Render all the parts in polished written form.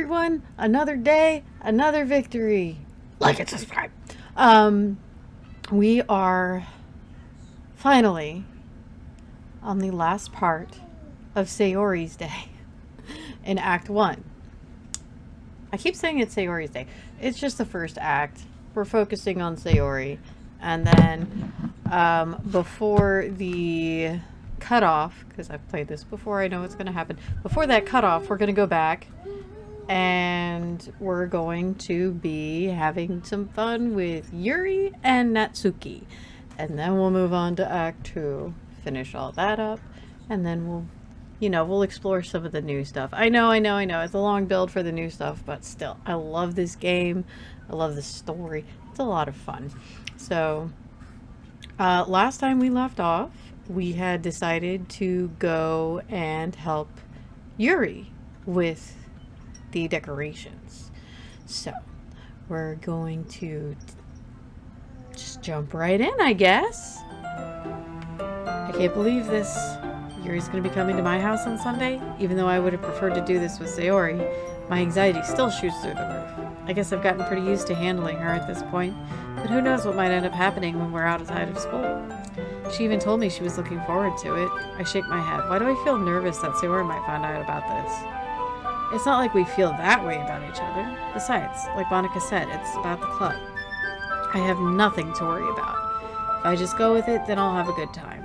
everyone. Another day, another victory. Like and subscribe. We are finally on the last part of Sayori's day in Act 1. I keep saying it's Sayori's day. It's just the first act. We're focusing on Sayori. And then before the cutoff, because I've played this before, I know what's going to happen. Before that cutoff, we're going to go back and we're going to be having some fun with Yuri and Natsuki. And then we'll move on to Act 2, finish all that up, and then we'll explore some of the new stuff. I know. It's a long build for the new stuff, but still, I love this game. I love the story. It's a lot of fun. So, last time we left off, we had decided to go and help Yuri with the decorations. So, we're going to just jump right in, I guess. I can't believe this. Yuri's going to be coming to my house on Sunday. Even though I would have preferred to do this with Sayori, my anxiety still shoots through the roof. I guess I've gotten pretty used to handling her at this point, but who knows what might end up happening when we're outside of school. She even told me she was looking forward to it. I shake my head. Why do I feel nervous that Sayori might find out about this? It's not like we feel that way about each other. Besides, like Monica said, it's about the club. I have nothing to worry about. If I just go with it, then I'll have a good time.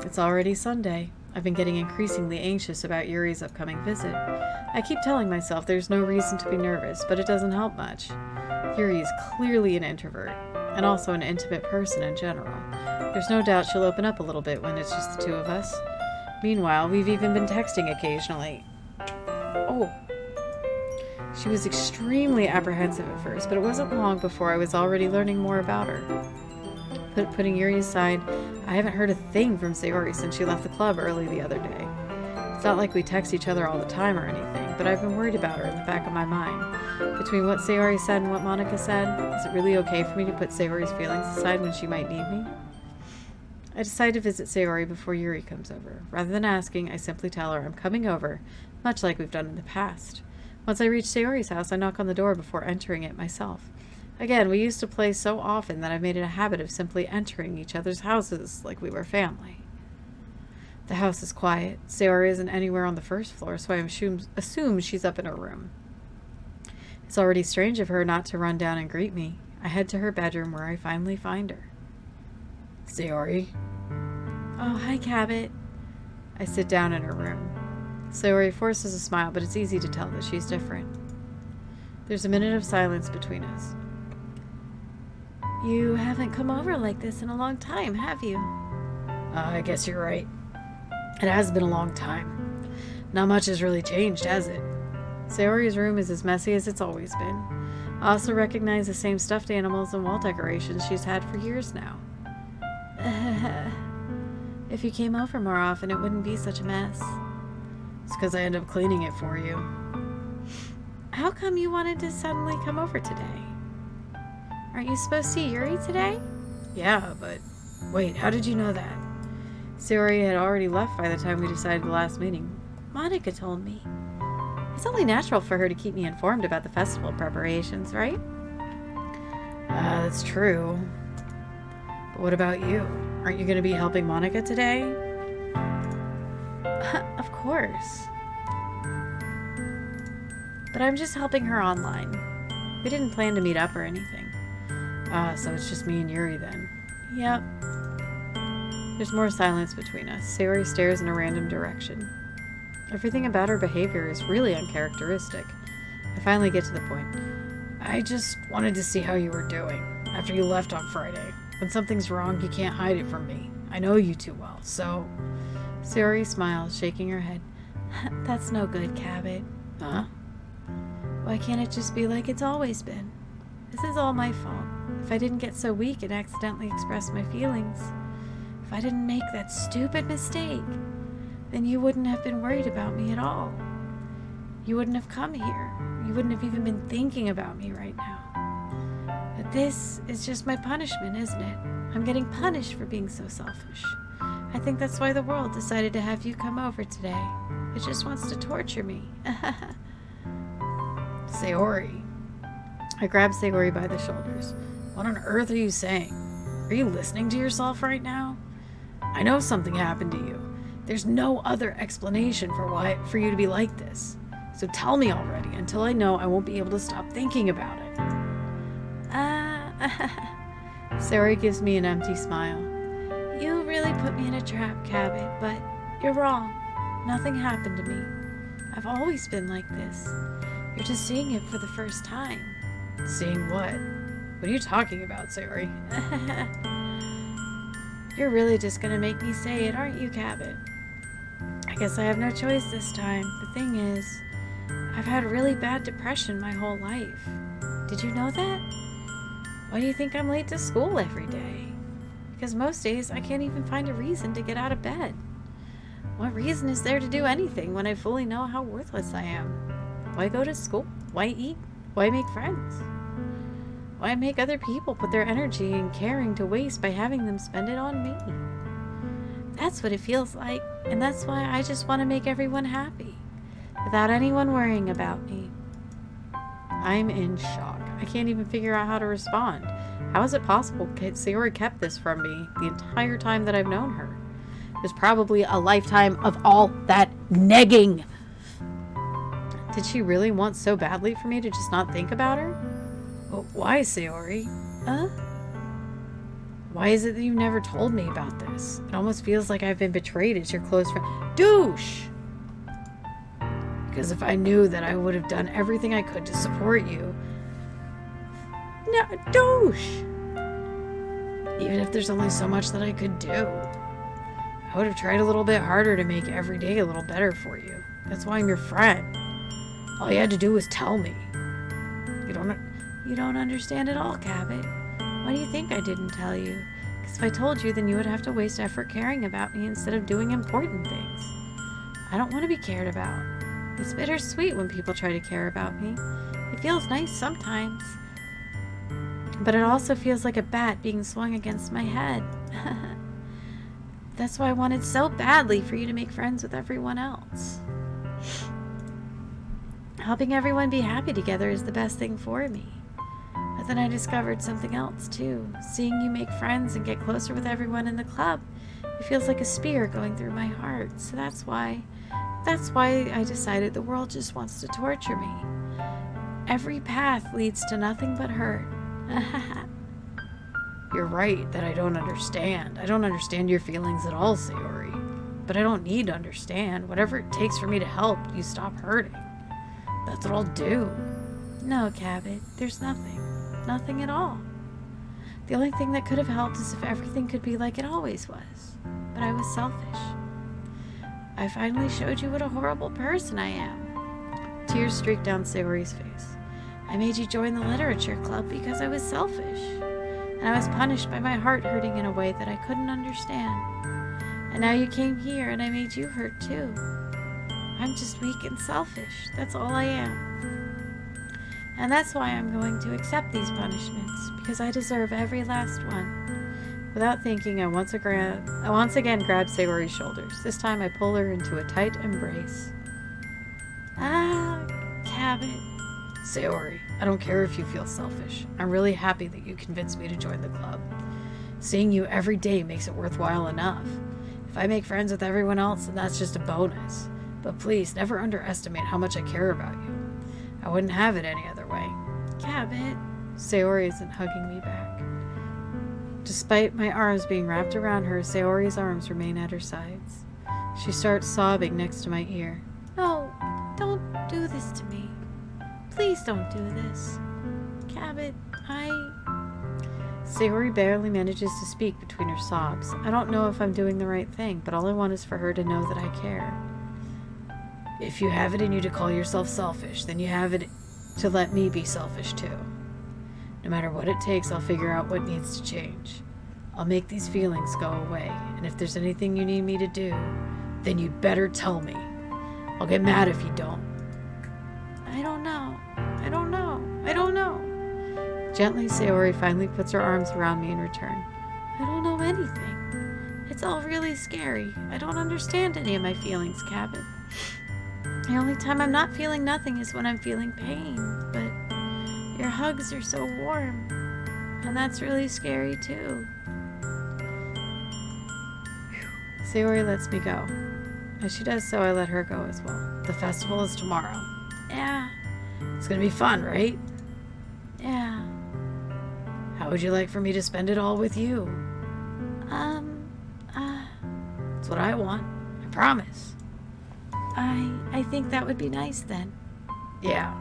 It's already Sunday. I've been getting increasingly anxious about Yuri's upcoming visit. I keep telling myself there's no reason to be nervous, but it doesn't help much. Yuri is clearly an introvert, and also an intimate person in general. There's no doubt she'll open up a little bit when it's just the two of us. Meanwhile, we've even been texting occasionally. Oh. She was extremely apprehensive at first, but it wasn't long before I was already learning more about her. Putting Yuri aside, I haven't heard a thing from Sayori since she left the club early the other day. It's not like we text each other all the time or anything, but I've been worried about her in the back of my mind. Between what Sayori said and what Monica said, is it really okay for me to put Sayori's feelings aside when she might need me? I decide to visit Sayori before Yuri comes over. Rather than asking, I simply tell her I'm coming over, much like we've done in the past. Once I reach Sayori's house, I knock on the door before entering it myself. Again, we used to play so often that I've made it a habit of simply entering each other's houses like we were family. The house is quiet. Sayori isn't anywhere on the first floor, so I assume she's up in her room. It's already strange of her not to run down and greet me. I head to her bedroom where I finally find her. Sayori? Oh, hi, Cabot. I sit down in her room. Sayori forces a smile, but it's easy to tell that she's different. There's a minute of silence between us. You haven't come over like this in a long time, have you? I guess you're right. It has been a long time. Not much has really changed, has it? Sayori's room is as messy as it's always been. I also recognize the same stuffed animals and wall decorations she's had for years now. If you came over more often, it wouldn't be such a mess. It's because I end up cleaning it for you. How come you wanted to suddenly come over today? Aren't you supposed to see Yuri today? Yeah, but wait, how did you know that? Sayori had already left by the time we decided the last meeting. Monica told me. It's only natural for her to keep me informed about the festival preparations, right? That's true. But what about you? Aren't you going to be helping Monica today? Of course. But I'm just helping her online. We didn't plan to meet up or anything. So it's just me and Yuri then. Yep. There's more silence between us. Sayori stares in a random direction. Everything about her behavior is really uncharacteristic. I finally get to the point. I just wanted to see how you were doing after you left on Friday. When something's wrong, you can't hide it from me. I know you too well, so... Sayori smiles, shaking her head. That's no good, Cabot. Huh? Why can't it just be like it's always been? This is all my fault. If I didn't get so weak and accidentally express my feelings, if I didn't make that stupid mistake, then you wouldn't have been worried about me at all. You wouldn't have come here. You wouldn't have even been thinking about me right now. But this is just my punishment, isn't it? I'm getting punished for being so selfish. I think that's why the world decided to have you come over today. It just wants to torture me. Sayori. I grab Sayori by the shoulders. What on earth are you saying? Are you listening to yourself right now? I know something happened to you. There's no other explanation for you to be like this. So tell me already. Until I know, I won't be able to stop thinking about it. Sayori gives me an empty smile. You really put me in a trap, Cabot, but you're wrong. Nothing happened to me. I've always been like this. You're just seeing it for the first time. Seeing what? What are you talking about, Sayori? You're really just gonna make me say it, aren't you, Cabot? I guess I have no choice this time. The thing is, I've had really bad depression my whole life. Did you know that? Why do you think I'm late to school every day? Because most days I can't even find a reason to get out of bed. What reason is there to do anything when I fully know how worthless I am? Why go to school? Why eat? Why make friends? Why make other people put their energy and caring to waste by having them spend it on me? That's what it feels like, and that's why I just want to make everyone happy, without anyone worrying about me. I'm in shock. I can't even figure out how to respond. How is it possible Sayori kept this from me the entire time that I've known her? It was probably a lifetime of all that negging. Did she really want so badly for me to just not think about her? Well, why, Sayori? Why is it that you never told me about this? It almost feels like I've been betrayed as your close friend. Douche! Because if I knew that I would have done everything I could to support you. No, douche! Even if there's only so much that I could do. I would have tried a little bit harder to make every day a little better for you. That's why I'm your friend. All you had to do was tell me. You don't understand at all, Cabot. Why do you think I didn't tell you? Because if I told you, then you would have to waste effort caring about me instead of doing important things. I don't want to be cared about. It's bittersweet when people try to care about me. It feels nice sometimes. But it also feels like a bat being swung against my head. That's why I wanted so badly for you to make friends with everyone else. Helping everyone be happy together is the best thing for me. But then I discovered something else too. Seeing you make friends and get closer with everyone in the club, it feels like a spear going through my heart. So that's why I decided the world just wants to torture me. Every path leads to nothing but hurt. You're right that I don't understand. I don't understand your feelings at all, Sayori. But I don't need to understand. Whatever it takes for me to help you stop hurting. That's what I'll do. No, Cabot, there's nothing. Nothing at all. The only thing that could have helped is if everything could be like it always was. But I was selfish. I finally showed you what a horrible person I am. Tears streaked down Sayori's face. I made you join the literature club because I was selfish. And I was punished by my heart hurting in a way that I couldn't understand. And now you came here and I made you hurt too. I'm just weak and selfish. That's all I am. And that's why I'm going to accept these punishments, because I deserve every last one. Without thinking, I once again grab Sayori's shoulders. This time I pull her into a tight embrace. Cabot. Sayori, I don't care if you feel selfish. I'm really happy that you convinced me to join the club. Seeing you every day makes it worthwhile enough. If I make friends with everyone else, then that's just a bonus. But please, never underestimate how much I care about you. I wouldn't have it any other way. Cabot. Sayori isn't hugging me back. Despite my arms being wrapped around her, Sayori's arms remain at her sides. She starts sobbing next to my ear. No, don't do this to me. Please don't do this. Cabot, Sayori barely manages to speak between her sobs. I don't know if I'm doing the right thing, but all I want is for her to know that I care. If you have it in you to call yourself selfish, then you have it to let me be selfish too. No matter what it takes, I'll figure out what needs to change. I'll make these feelings go away, and if there's anything you need me to do, then you'd better tell me. I'll get mad if you don't. I don't know. Gently, Sayori finally puts her arms around me in return. I don't know anything. It's all really scary. I don't understand any of my feelings, Cabot. The only time I'm not feeling nothing is when I'm feeling pain, but your hugs are so warm, and that's really scary too. Sayori lets me go. As she does so, I let her go as well. The festival is tomorrow. Yeah. It's gonna be fun, right? Yeah. How would you like for me to spend it all with you? That's what I want. I promise. I think that would be nice then. Yeah.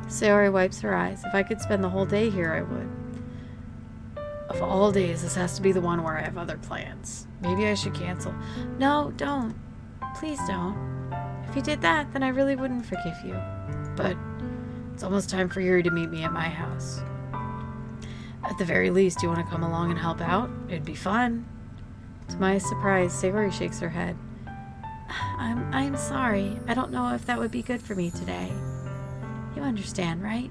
Sayori wipes her eyes. If I could spend the whole day here, I would. Of all days, this has to be the one where I have other plans. Maybe I should cancel. No, don't. Please don't. If you did that, then I really wouldn't forgive you. But it's almost time for Yuri to meet me at my house. At the very least, do you want to come along and help out? It'd be fun. To my surprise, Sayori shakes her head. I'm sorry. I don't know if that would be good for me today. You understand, right?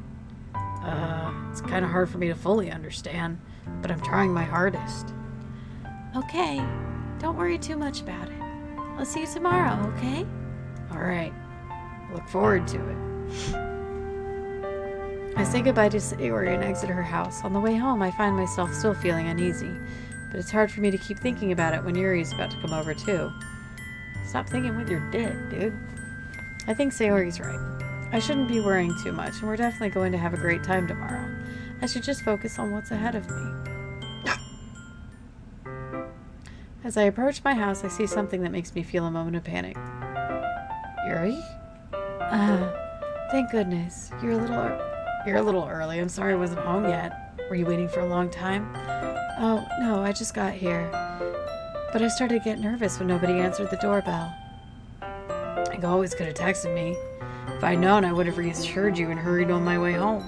It's kind of hard for me to fully understand, but I'm trying my hardest. Okay. Don't worry too much about it. I'll see you tomorrow, okay? Alright. Look forward to it. I say goodbye to Sayori and exit her house. On the way home, I find myself still feeling uneasy, but it's hard for me to keep thinking about it when Yuri's about to come over too. Stop thinking with your dick, dude. I think Sayori's right. I shouldn't be worrying too much, and we're definitely going to have a great time tomorrow. I should just focus on what's ahead of me. As I approach my house, I see something that makes me feel a moment of panic. Yuri? Thank goodness. You're a little early. I'm sorry I wasn't home yet. Were you waiting for a long time? Oh, no, I just got here. But I started to get nervous when nobody answered the doorbell. You always could have texted me. If I'd known, I would have reassured you and hurried on my way home.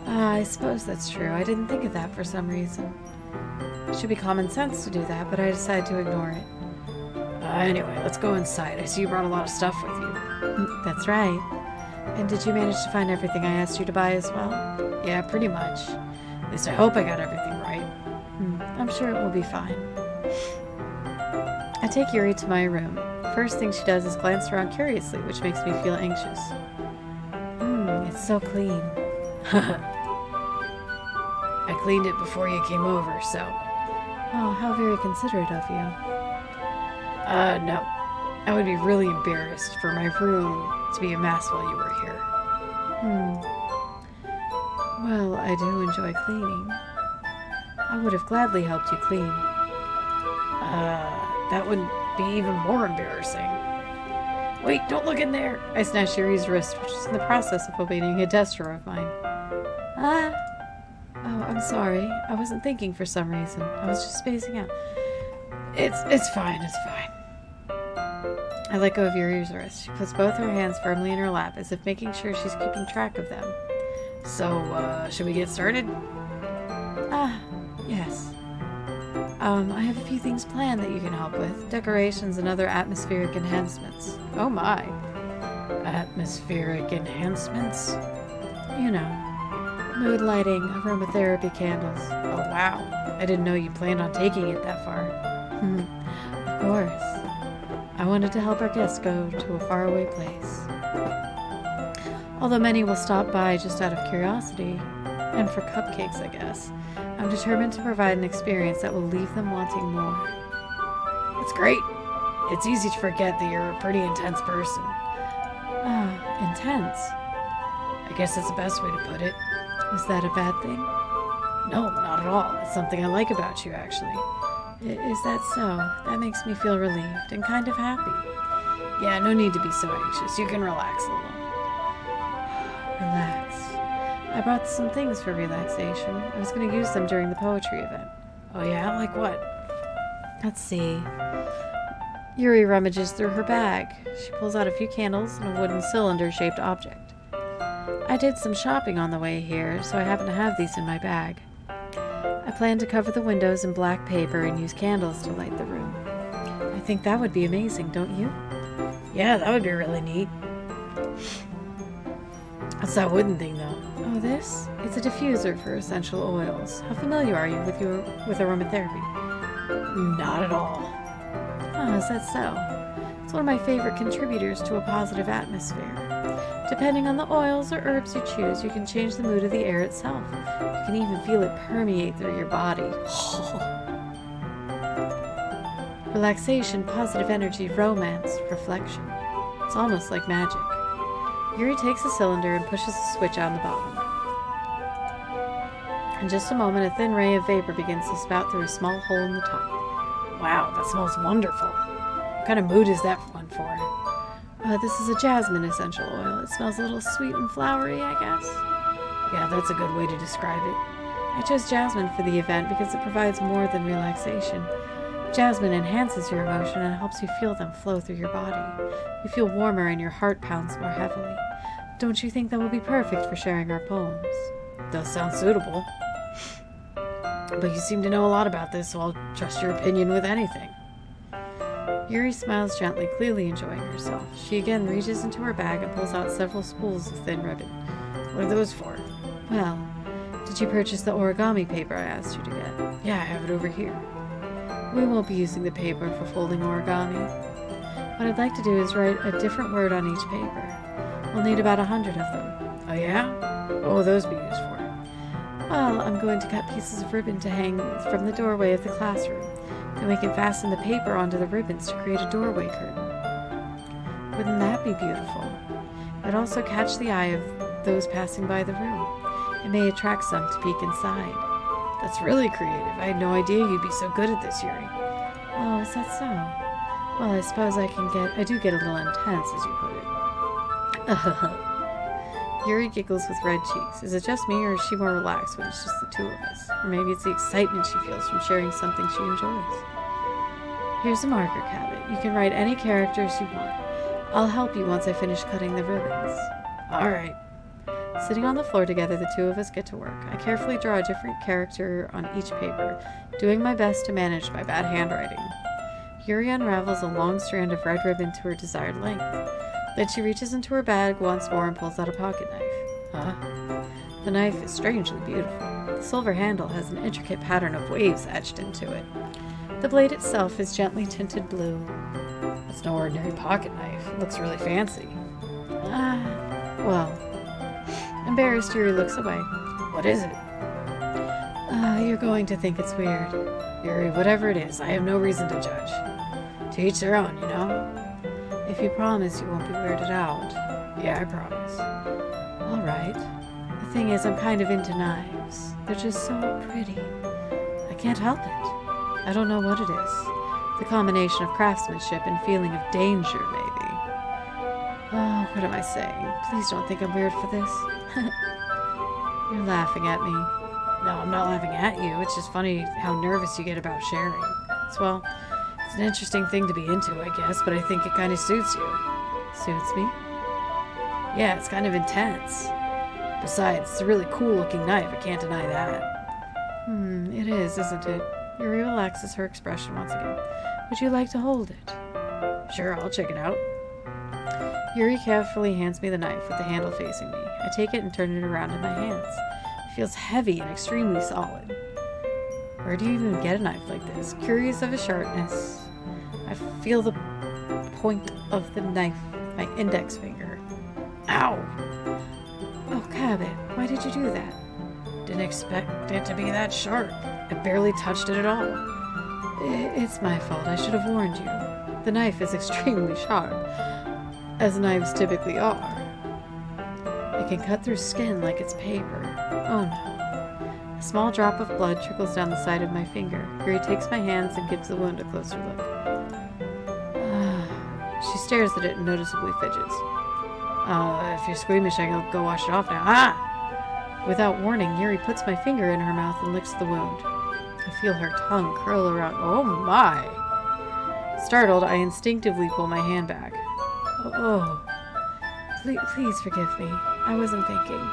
I suppose that's true. I didn't think of that for some reason. It should be common sense to do that, but I decided to ignore it. Anyway, let's go inside. I see you brought a lot of stuff with you. That's right. And did you manage to find everything I asked you to buy as well? Yeah, pretty much. At least I hope I got everything right. I'm sure it will be fine. I take Yuri to my room. First thing she does is glance around curiously, which makes me feel anxious. It's so clean. I cleaned it before you came over, so... Oh, how very considerate of you. No. I would be really embarrassed for my room to be a mess while you were here. Well, I do enjoy cleaning. I would have gladly helped you clean. That would be even more embarrassing. Wait, don't look in there! I snatched Yuri's wrist, which was in the process of obeying a gesture of mine. Oh, I'm sorry. I wasn't thinking for some reason. I was just spacing out. It's fine, it's fine. I let go of Yuri's wrist. She puts both her hands firmly in her lap, as if making sure she's keeping track of them. So, should we get started? Yes. I have a few things planned that you can help with. Decorations and other atmospheric enhancements. Oh my. Atmospheric enhancements? You know. Mood lighting, aromatherapy candles. Oh wow. I didn't know you planned on taking it that far. Of course. I wanted to help our guests go to a faraway place. Although many will stop by just out of curiosity, and for cupcakes, I guess, I'm determined to provide an experience that will leave them wanting more. It's great. It's easy to forget that you're a pretty intense person. Intense? I guess that's the best way to put it. Is that a bad thing? No, not at all. It's something I like about you, actually. Is that so? That makes me feel relieved and kind of happy. Yeah, no need to be so anxious. You can relax a little. Relax. I brought some things for relaxation. I was going to use them during the poetry event. Oh yeah? Like what? Let's see. Yuri rummages through her bag. She pulls out a few candles and a wooden cylinder-shaped object. I did some shopping on the way here, so I happen to have these in my bag. I plan to cover the windows in black paper and use candles to light the room. I think that would be amazing, don't you? Yeah, that would be really neat. What's that wooden thing, though? Oh, this? It's a diffuser for essential oils. How familiar are you with aromatherapy? Not at all. Oh, is that so? It's one of my favorite contributors to a positive atmosphere. Depending on the oils or herbs you choose, you can change the mood of the air itself. You can even feel it permeate through your body. Relaxation, positive energy, romance, reflection. It's almost like magic. Yuri takes the cylinder and pushes the switch on the bottom. In just a moment, a thin ray of vapor begins to spout through a small hole in the top. Wow, that smells wonderful. What kind of mood is that one for? This is a jasmine essential oil. It smells a little sweet and flowery, I guess. Yeah, that's a good way to describe it. I chose jasmine for the event because it provides more than relaxation. Jasmine enhances your emotion and helps you feel them flow through your body. You feel warmer and your heart pounds more heavily. Don't you think that will be perfect for sharing our poems? Does sound suitable. But you seem to know a lot about this, so I'll trust your opinion with anything. Yuri smiles gently, clearly enjoying herself. She again reaches into her bag and pulls out several spools of thin ribbon. What are those for? Well, did you purchase the origami paper I asked you to get? Yeah, I have it over here. We won't be using the paper for folding origami. What I'd like to do is write a different word on each paper. We'll need about 100 of them. Oh yeah? What will those be used for? Well, I'm going to cut pieces of ribbon to hang from the doorway of the classroom. Then we can fasten the paper onto the ribbons to create a doorway curtain. Wouldn't that be beautiful? It would also catch the eye of those passing by the room. It may attract some to peek inside. That's really creative. I had no idea you'd be so good at this, Yuri. Oh, is that so? Well, I suppose I do get a little intense, as you put it. Yuri giggles with red cheeks. Is it just me, or is she more relaxed when it's just the two of us? Or maybe it's the excitement she feels from sharing something she enjoys. Here's a marker, Cabot. You can write any characters you want. I'll help you once I finish cutting the ribbons. All right. Sitting on the floor together, the two of us get to work. I carefully draw a different character on each paper, doing my best to manage my bad handwriting. Yuri unravels a long strand of red ribbon to her desired length. Then she reaches into her bag once more and pulls out a pocket knife. Huh? The knife is strangely beautiful. The silver handle has an intricate pattern of waves etched into it. The blade itself is gently tinted blue. It's no ordinary pocket knife. It looks really fancy. Well... Embarrassed, Yuri looks away. What is it? You're going to think it's weird. Yuri, whatever it is, I have no reason to judge. To each their own, you know? If you promise you won't be weirded out. Yeah, I promise. All right. The thing is, I'm kind of into knives. They're just so pretty. I can't help it. I don't know what it is. The combination of craftsmanship and feeling of danger, maybe. Oh, what am I saying? Please don't think I'm weird for this. You're laughing at me. No, I'm not laughing at you. It's just funny how nervous you get about sharing. It's an interesting thing to be into, I guess, but I think it kind of suits you. Suits me? Yeah, it's kind of intense. Besides, it's a really cool-looking knife. I can't deny that. It is, isn't it? Yuri relaxes her expression once again. Would you like to hold it? Sure, I'll check it out. Yuri carefully hands me the knife with the handle facing me. I take it and turn it around in my hands. It feels heavy and extremely solid. Where do you even get a knife like this? Curious of its sharpness, I feel the point of the knife with my index finger. Ow! Oh, Cabot, why did you do that? Didn't expect it to be that sharp. I barely touched it at all. It's my fault. I should have warned you. The knife is extremely sharp, as knives typically are. It can cut through skin like it's paper. Oh no. A small drop of blood trickles down the side of my finger. Yuri takes my hands and gives the wound a closer look. She stares at it and noticeably fidgets. If you're squeamish, I can go wash it off now. Ah! Without warning, Yuri puts my finger in her mouth and licks the wound. I feel her tongue curl around. Oh my! Startled, I instinctively pull my hand back. Oh. Please forgive me. I wasn't thinking.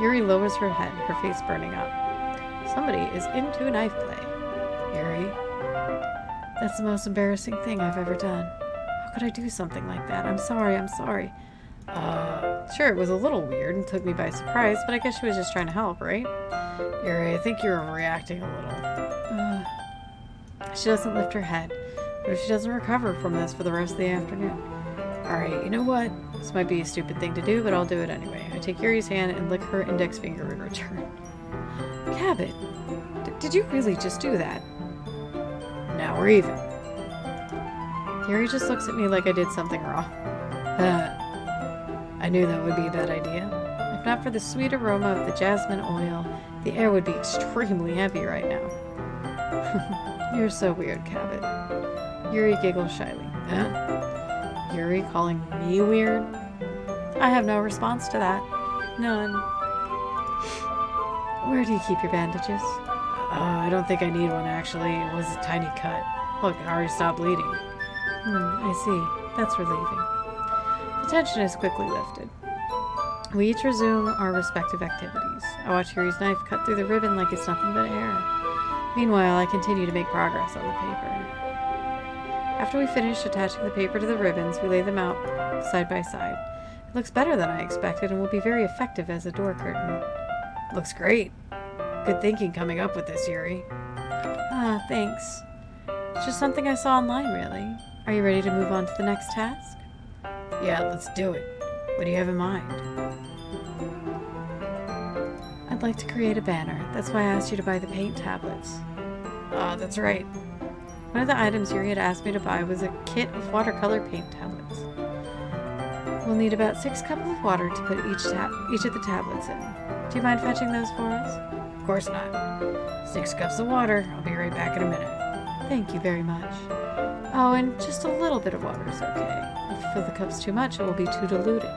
Yuri lowers her head, her face burning up. Somebody is into knife play. Yuri. That's the most embarrassing thing I've ever done. How could I do something like that? I'm sorry. Sure, it was a little weird and took me by surprise, but I guess she was just trying to help, right? Yuri, I think you're overreacting a little. She doesn't lift her head. What if she doesn't recover from this for the rest of the afternoon? Alright, you know what? This might be a stupid thing to do, but I'll do it anyway. I take Yuri's hand and lick her index finger in return. Cabot, did you really just do that? Now we're even. Yuri just looks at me like I did something wrong. I knew that would be a bad idea. If not for the sweet aroma of the jasmine oil, the air would be extremely heavy right now. You're so weird, Cabot. Yuri giggles shyly. Huh? Yuri calling me weird? I have no response to that. None. Where do you keep your bandages? I don't think I need one, actually. It was a tiny cut. Look, it already stopped bleeding. I see. That's relieving. The tension is quickly lifted. We each resume our respective activities. I watch Yuri's knife cut through the ribbon like it's nothing but air. Meanwhile, I continue to make progress on the paper. After we finish attaching the paper to the ribbons, we lay them out side by side. It looks better than I expected and will be very effective as a door curtain. Looks great. Good thinking coming up with this, Yuri. Thanks. It's just something I saw online, really. Are you ready to move on to the next task? Yeah, let's do it. What do you have in mind? I'd like to create a banner. That's why I asked you to buy the paint tablets. That's right. One of the items Yuri had asked me to buy was a kit of watercolor paint tablets. We'll need about 6 cups of water to put each of the tablets in. Do you mind fetching those for us? Of course not. 6 cups of water. I'll be right back in a minute. Thank you very much. Oh, and just a little bit of water is okay. If you fill the cups too much, it will be too diluted.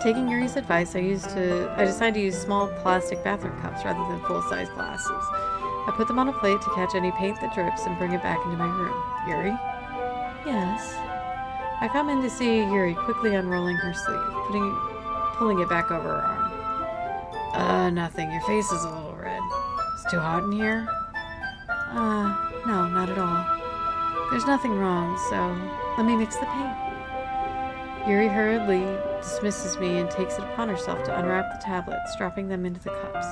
Taking Yuri's advice, I decided to use small plastic bathroom cups rather than full-size glasses. I put them on a plate to catch any paint that drips and bring it back into my room. Yuri? Yes? I come in to see Yuri quickly unrolling her sleeve, pulling it back over her arm. Nothing. Your face is a little red. It's too hot in here? No, not at all. There's nothing wrong, so let me mix the paint. Yuri hurriedly dismisses me and takes it upon herself to unwrap the tablets, dropping them into the cups.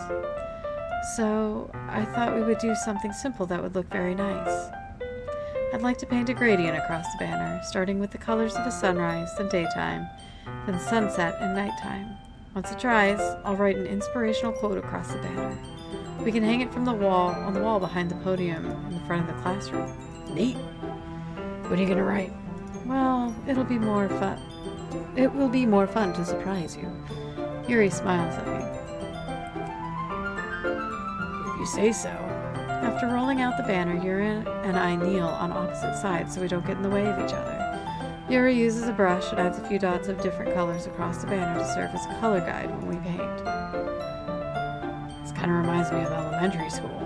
So, I thought we would do something simple that would look very nice. I'd like to paint a gradient across the banner, starting with the colors of a sunrise, then daytime, then sunset and nighttime. Once it dries, I'll write an inspirational quote across the banner. We can hang it from the wall behind the podium in the front of the classroom. Neat. What are you gonna write? Well, it will be more fun to surprise you. Yuri smiles at me. If you say so. After rolling out the banner, Yuri and I kneel on opposite sides so we don't get in the way of each other. Yuri uses a brush and adds a few dots of different colors across the banner to serve as a color guide when we paint. This kind of reminds me of elementary school.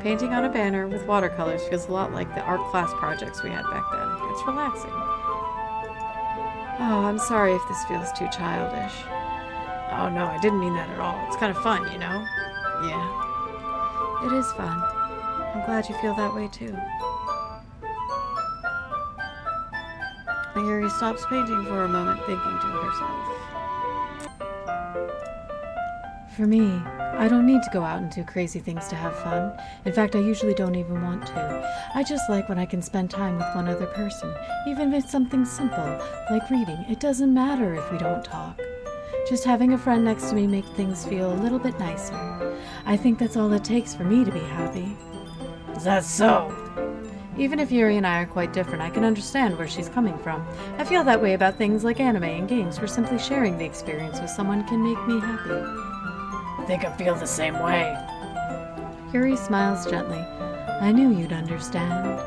Painting on a banner with watercolors feels a lot like the art class projects we had back then. It's relaxing. Oh, I'm sorry if this feels too childish. Oh no, I didn't mean that at all. It's kind of fun, you know? Yeah. It is fun. I'm glad you feel that way too. Yuri stops painting for a moment, thinking to herself. For me, I don't need to go out and do crazy things to have fun. In fact, I usually don't even want to. I just like when I can spend time with one other person, even if it's something simple, like reading. It doesn't matter if we don't talk. Just having a friend next to me makes things feel a little bit nicer. I think that's all it takes for me to be happy. Is that so? Even if Yuri and I are quite different, I can understand where she's coming from. I feel that way about things like anime and games, where simply sharing the experience with someone can make me happy. I think I feel the same way. Yuri smiles gently. I knew you'd understand.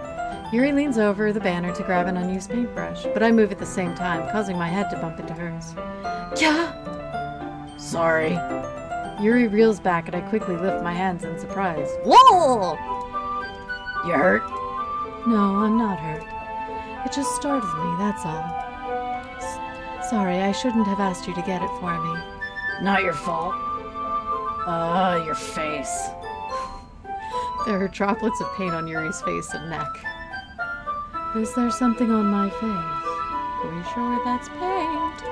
Yuri leans over the banner to grab an unused paintbrush, but I move at the same time, causing my head to bump into hers. Yeah. Sorry. Yuri reels back and I quickly lift my hands in surprise. Whoa! You hurt? No, I'm not hurt. It just startled me, that's all. Sorry, I shouldn't have asked you to get it for me. Not your fault. Your face. There are droplets of paint on Yuri's face and neck. Is there something on my face? Are you sure that's paint?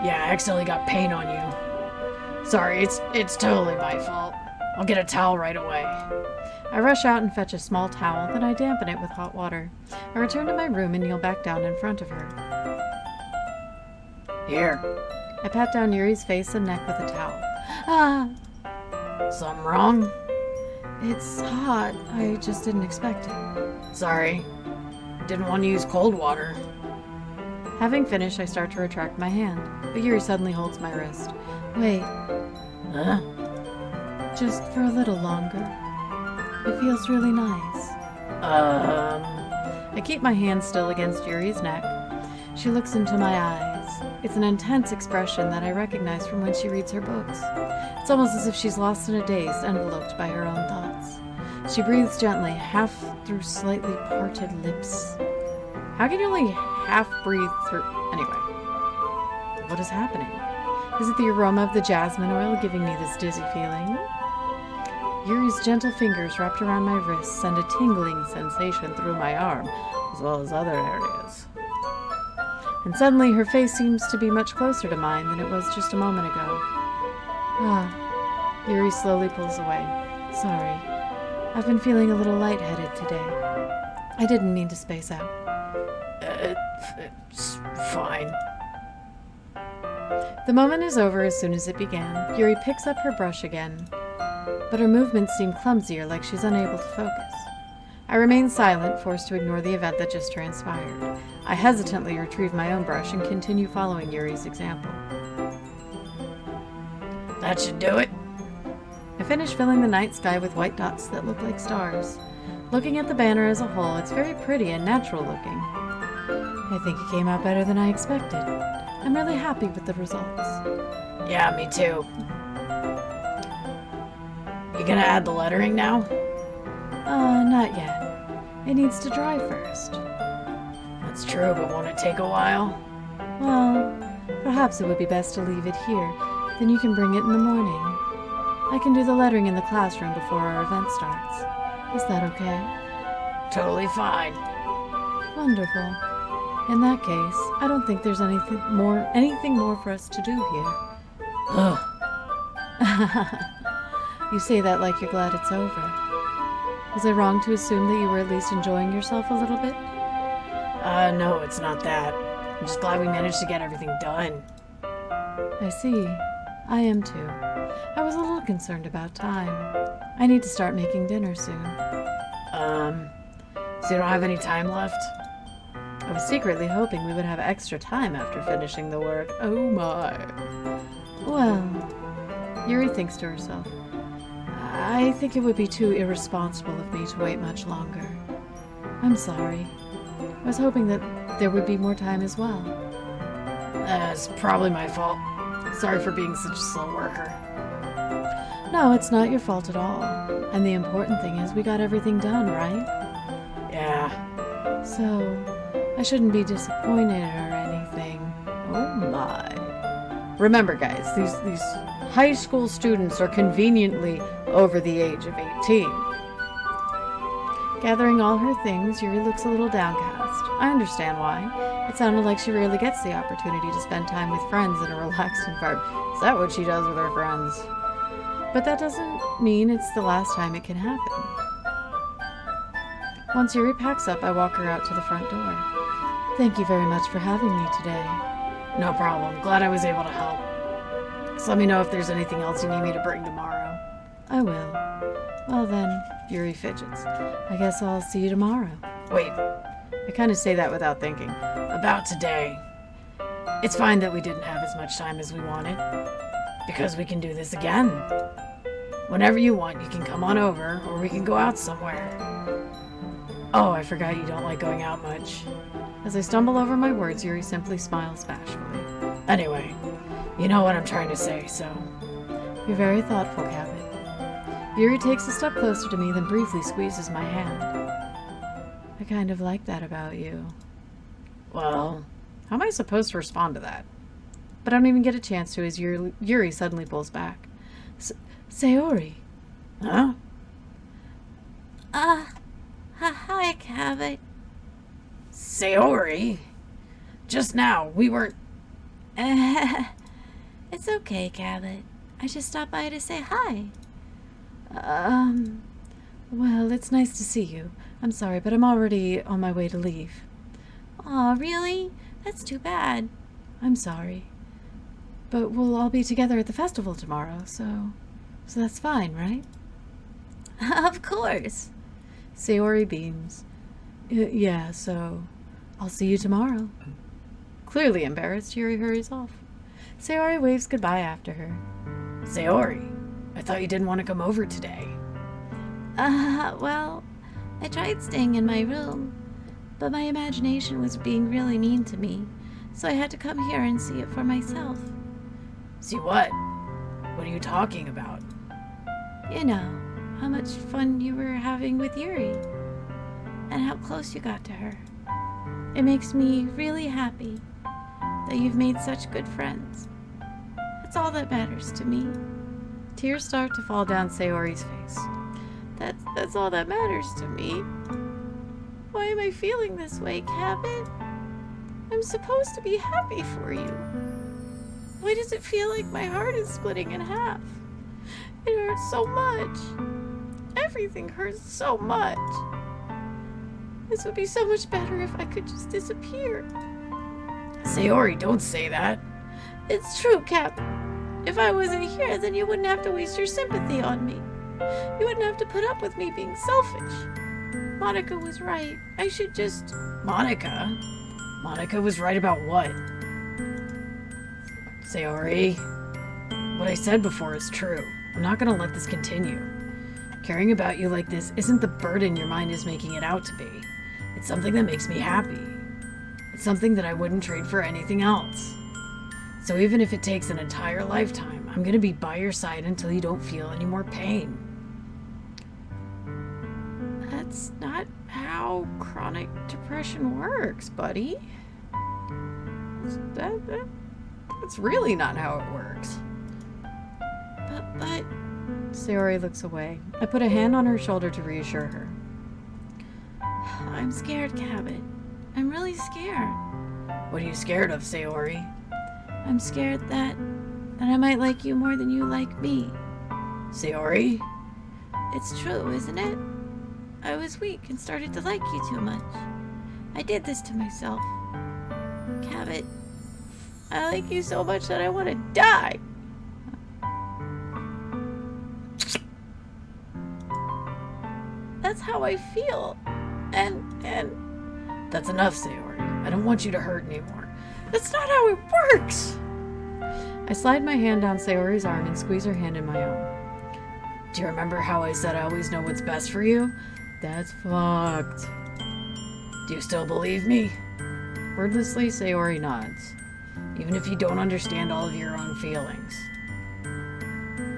Yeah, I accidentally got paint on you. Sorry, it's totally my fault. I'll get a towel right away. I rush out and fetch a small towel, then I dampen it with hot water. I return to my room and kneel back down in front of her. Here. I pat down Yuri's face and neck with a towel. Ah! Something wrong? It's hot. I just didn't expect it. Sorry. Didn't want to use cold water. Having finished, I start to retract my hand, but Yuri suddenly holds my wrist. Wait. Huh? Just for a little longer. It feels really nice. I keep my hand still against Yuri's neck. She looks into my eyes. It's an intense expression that I recognize from when she reads her books. It's almost as if she's lost in a daze, enveloped by her own thoughts. She breathes gently, half through slightly parted lips. How can you only half breathe through... Anyway. What is happening? Is it the aroma of the jasmine oil giving me this dizzy feeling? Yuri's gentle fingers wrapped around my wrists send a tingling sensation through my arm, as well as other areas. And suddenly her face seems to be much closer to mine than it was just a moment ago. Ah. Yuri slowly pulls away. Sorry. I've been feeling a little lightheaded today. I didn't mean to space out. It's fine. The moment is over as soon as it began. Yuri picks up her brush again, but her movements seem clumsier, like she's unable to focus. I remain silent, forced to ignore the event that just transpired. I hesitantly retrieve my own brush and continue following Yuri's example. That should do it. I finish filling the night sky with white dots that look like stars. Looking at the banner as a whole, it's very pretty and natural looking. I think it came out better than I expected. I'm really happy with the results. Yeah, me too. You gonna add the lettering now? Not yet. It needs to dry first. That's true, but won't it take a while? Well, perhaps it would be best to leave it here. Then you can bring it in the morning. I can do the lettering in the classroom before our event starts. Is that okay? Totally fine. Wonderful. In that case, I don't think there's anything more for us to do here. Ugh. You say that like you're glad it's over. Was I wrong to assume that you were at least enjoying yourself a little bit? No, it's not that. I'm just glad we managed to get everything done. I see. I am too. I was a little concerned about time. I need to start making dinner soon. So you don't have any time left? I was secretly hoping we would have extra time after finishing the work. Oh my. Well, Yuri thinks to herself. I think it would be too irresponsible of me to wait much longer. I'm sorry. I was hoping that there would be more time as well. It's probably my fault. Sorry for being such a slow worker. No, it's not your fault at all. And the important thing is we got everything done, right? Yeah. So, I shouldn't be disappointed or anything. Oh my. Remember guys, these high school students are conveniently over the age of 18. Gathering all her things, Yuri looks a little downcast. I understand why. It sounded like she rarely gets the opportunity to spend time with friends in a relaxed environment. Is that what she does with her friends? But that doesn't mean it's the last time it can happen. Once Yuri packs up, I walk her out to the front door. Thank you very much for having me today. No problem. Glad I was able to help. Just let me know if there's anything else you need me to bring tomorrow. I will. Well then, Yuri fidgets. I guess I'll see you tomorrow. Wait, I kind of say that without thinking. about today. It's fine that we didn't have as much time as we wanted, because we can do this again. Whenever you want, you can come on over, or we can go out somewhere. Oh, I forgot you don't like going out much. As I stumble over my words, Yuri simply smiles bashfully. Anyway, you know what I'm trying to say, so... You're very thoughtful, Cabot. Yuri takes a step closer to me, then briefly squeezes my hand. I kind of like that about you. Well, how am I supposed to respond to that? But I don't even get a chance to as Yuri suddenly pulls back. Sayori. huh? Hi, Cabot. Sayori? Just now, we weren't... It's okay, Cabot. I just stopped by to say hi. Well, it's nice to see you. I'm sorry, but I'm already on my way to leave. Aw, really? That's too bad. I'm sorry. But we'll all be together at the festival tomorrow, so that's fine, right? Of course. Sayori beams. Yeah, so I'll see you tomorrow. Clearly embarrassed, Yuri hurries off. Sayori waves goodbye after her. Sayori, I thought you didn't want to come over today. Well, I tried staying in my room, but my imagination was being really mean to me, so I had to come here and see it for myself. See what? What are you talking about? You know, how much fun you were having with Yuri, and how close you got to her. It makes me really happy that you've made such good friends. That's all that matters to me. Tears start to fall down Sayori's face. That's all that matters to me. Why am I feeling this way, Cabot? I'm supposed to be happy for you. Why does it feel like my heart is splitting in half? It hurts so much. Everything hurts so much. This would be so much better if I could just disappear. Sayori, don't say that. It's true, Cap. If I wasn't here, then you wouldn't have to waste your sympathy on me. You wouldn't have to put up with me being selfish. Monica was right. I should just... Monica? Monica was right about what? Sayori, what I said before is true. I'm not gonna let this continue. Caring about you like this isn't the burden your mind is making it out to be. It's something that makes me happy. It's something that I wouldn't trade for anything else. So even if it takes an entire lifetime, I'm gonna be by your side until you don't feel any more pain. That's not how chronic depression works, buddy. That's really not how it works. But... Sayori looks away. I put a hand on her shoulder to reassure her. I'm scared, Cabot. I'm really scared. What are you scared of, Sayori? I'm scared that I might like you more than you like me. Sayori? It's true, isn't it? I was weak and started to like you too much. I did this to myself. Cabot, I like you so much that I want to die. That's how I feel. And That's enough, Sayori. I don't want you to hurt anymore. that's not how it works. I slide my hand down Sayori's arm and squeeze her hand in my own. Do you remember how I said I always know what's best for you? That's fucked. Do you still believe me? Wordlessly, Sayori nods. Even if you don't understand all of your own feelings.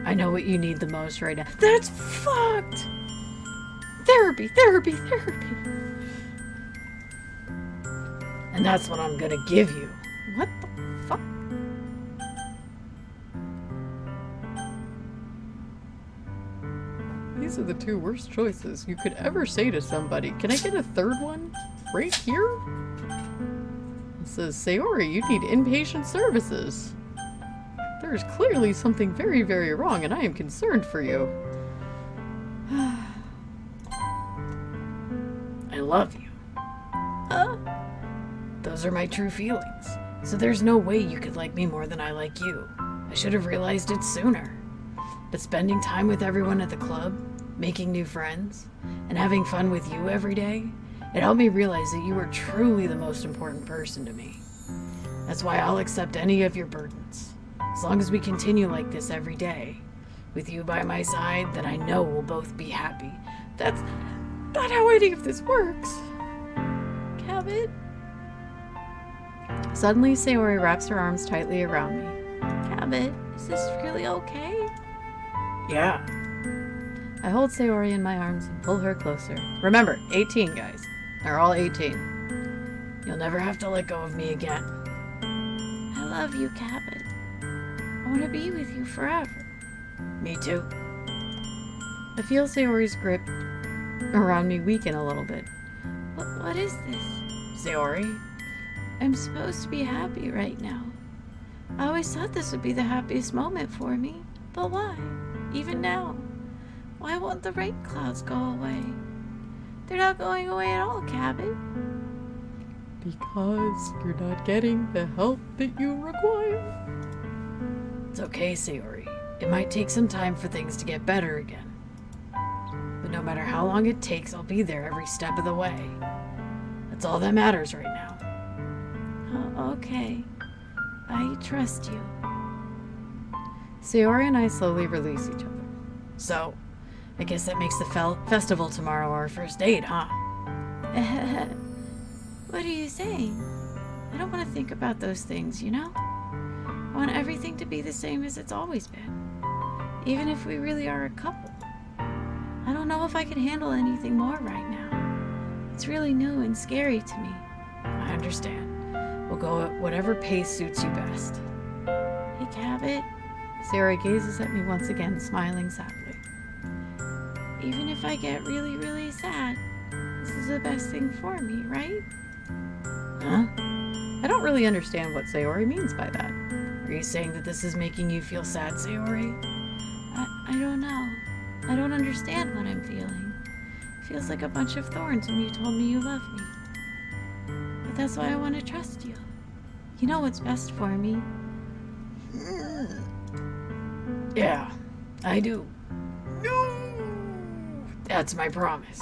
I know what you need the most right now. That's fucked! Therapy. And that's what I'm gonna give you. What the fuck? These are the two worst choices you could ever say to somebody. Can I get a third one? Right here? It says, Sayori, you need inpatient services. There is clearly something very, very wrong, and I am concerned for you. I love you. Those are my true feelings. So there's no way you could like me more than I like you. I should have realized it sooner. But spending time with everyone at the club, making new friends, and having fun with you every day, it helped me realize that you are truly the most important person to me. That's why I'll accept any of your burdens. As long as we continue like this every day, with you by my side, then I know we'll both be happy. That's not how any of this works. Cabot, Suddenly, Sayori wraps her arms tightly around me. Cabot, is this really okay? Yeah. I hold Sayori in my arms and pull her closer. Remember, 18, guys. They're all 18. You'll never have to let go of me again. I love you, Cabot. I want to be with you forever. Me too. I feel Sayori's grip around me weaken a little bit. What is this? Sayori? I'm supposed to be happy right now. I always thought this would be the happiest moment for me. But why? Even now? Why won't the rain clouds go away? They're not going away at all, Cabot. Because you're not getting the help that you require. It's okay, Sayori. It might take some time for things to get better again. But no matter how long it takes, I'll be there every step of the way. That's all that matters right now. Oh, okay. I trust you. Sayori and I slowly release each other. So, I guess that makes the festival tomorrow our first date, huh? What are you saying? I don't want to think about those things, you know? I want everything to be the same as it's always been. Even if we really are a couple. I don't know if I can handle anything more right now. It's really new and scary to me. I understand. We'll go at whatever pace suits you best. Hey, Cabot. Sayori gazes at me once again, smiling sadly. Even if I get really, really sad, this is the best thing for me, right? Huh? I don't really understand what Sayori means by that. Are you saying that this is making you feel sad, Sayori? I don't know. I don't understand what I'm feeling. It feels like a bunch of thorns when you told me you love me. But that's why I want to trust you. You know what's best for me. Yeah, I do. No! That's my promise.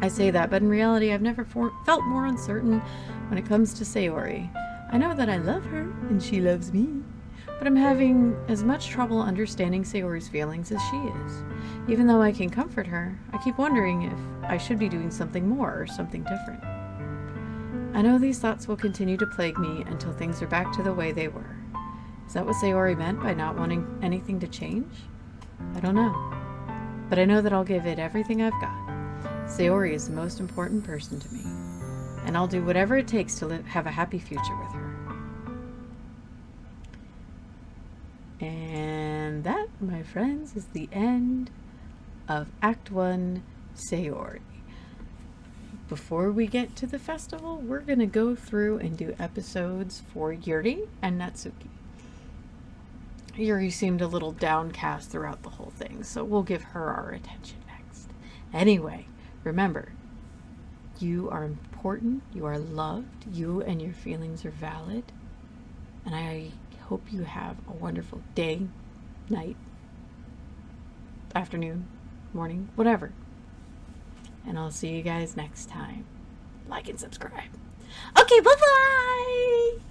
I say that, but in reality, I've never felt more uncertain when it comes to Sayori. I know that I love her, and she loves me, but I'm having as much trouble understanding Sayori's feelings as she is. Even though I can comfort her, I keep wondering if I should be doing something more or something different. I know these thoughts will continue to plague me until things are back to the way they were. Is that what Sayori meant by not wanting anything to change? I don't know. But I know that I'll give it everything I've got. Sayori is the most important person to me, and I'll do whatever it takes to have a happy future with her. And that, my friends, is the end of Act 1, Sayori. Before we get to the festival, we're going to go through and do episodes for Yuri and Natsuki. Yuri seemed a little downcast throughout the whole thing, so we'll give her our attention next. Anyway, remember, you are important, you are loved, you and your feelings are valid, and I hope you have a wonderful day, night, afternoon, morning, whatever. And I'll see you guys next time. Like and subscribe. Okay, bye-bye!